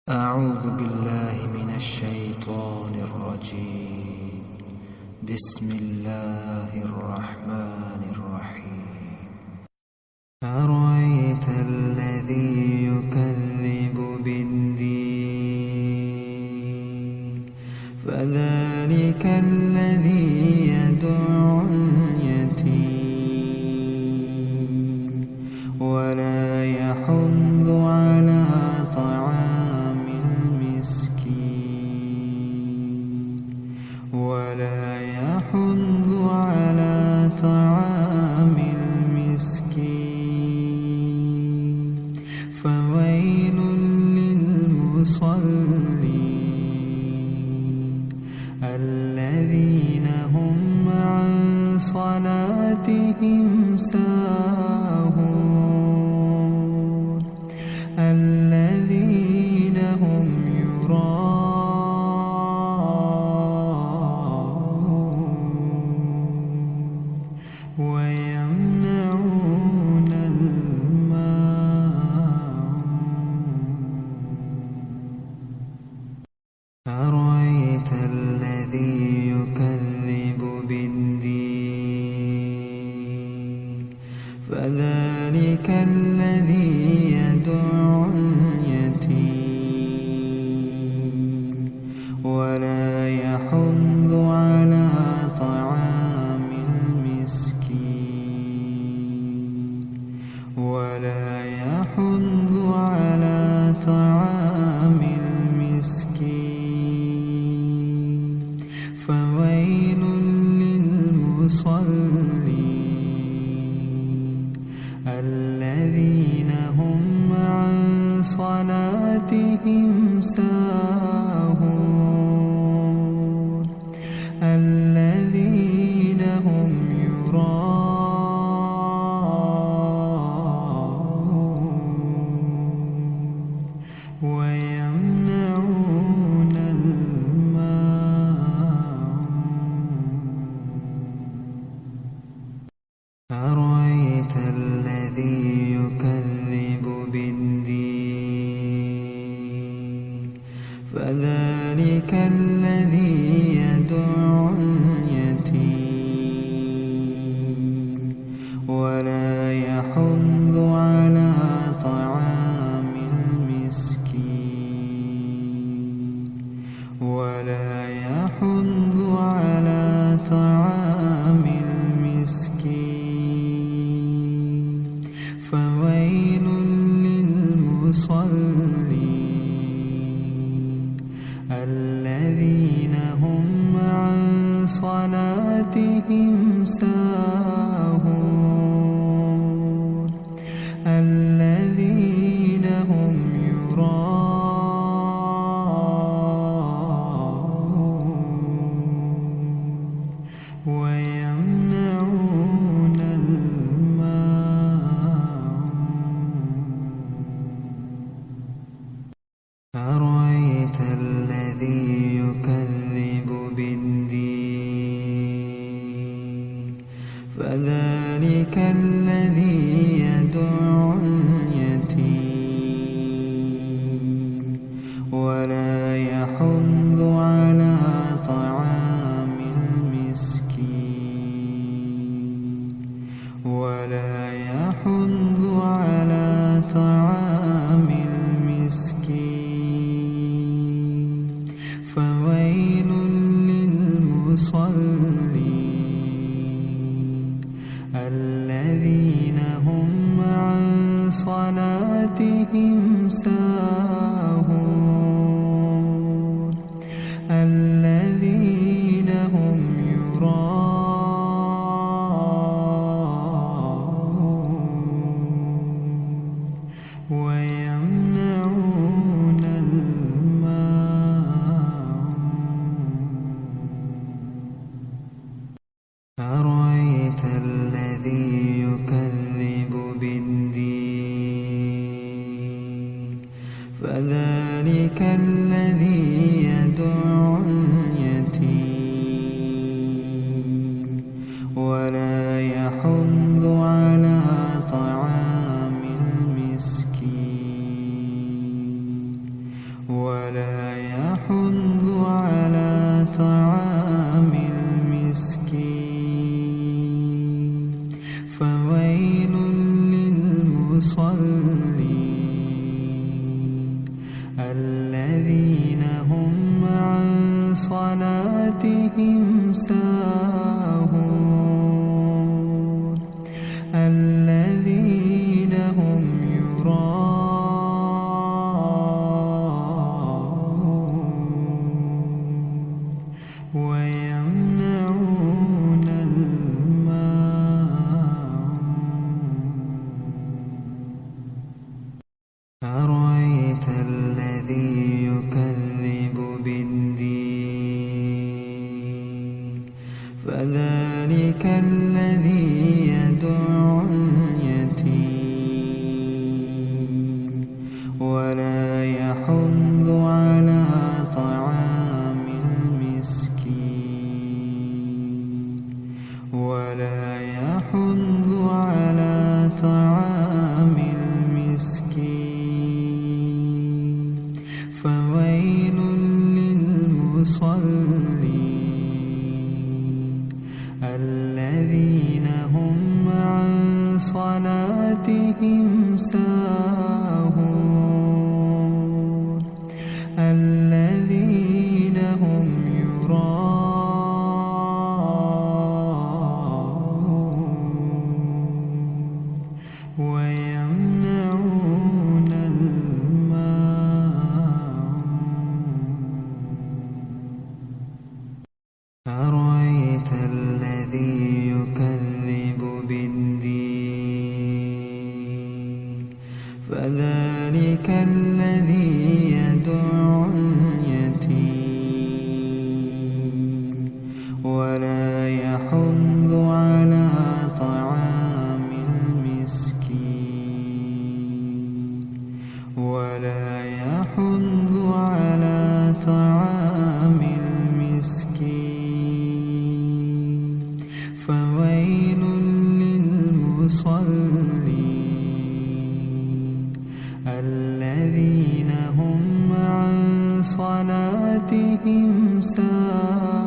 أعوذ بالله من الشيطان الرجيم. بسم الله الرحمن الرحيم. أرأيت الذي يكذب بالدين فذلك الذي يدعو اليتيم ولا يحض على طعام المسكين فويل للمصلين الذين هم عن صلاتهم ساهون الذين هم يراءون ويمنعون أرأيت الذي يكذب بالدين فذلك الذي يدعو اليتيم ولا يحض على طعام المسكين فويل للمصلين الذين هم عن صلاتهم ساهون الذين هم يراءون ويمنعون أرأيت الذي يكذب بالدين فذلك الذي يدعو اليتيم ولا يحض على طعام المسكين فويل للمصلين الذين هم عن صلاتهم ساهون الذين هم يراءون ويمنعون أرأيت الذي يكذب بالدين فذلك الذي يدعو اليتيم ولا يحض على طعام المسكين فويل للمصلين الذين هم عن صلاتهم ساهون الذين هم يراءون ويمنعون أرأيت الذي يكذب بالدين فذلك الذي يدعو اليتيم ولا يحض على طعام المسكين ولا يحض على طعام المسكين فويل للمصلين الذين هم عن صلاتهم ساهون الذين هم يراءون ويمنعون الماعون أرأيت الذي يكذب بالدين فذلك الذي يدع اليتيم ولا يحض على طعام المسكين ولا يحض على طعام المسكين فويل للمصلين الذين هم عن صلاتهم ساهون الذين هم يراءون ويمنعون الماعون أرأيت الذي يكذب بالدين فذلك الذي يدع اليتيم ولا يحض على طعام المسكين ولا يحض على طعام المسكين فويل للمصلين الذين هم عن صلاتهم ساهون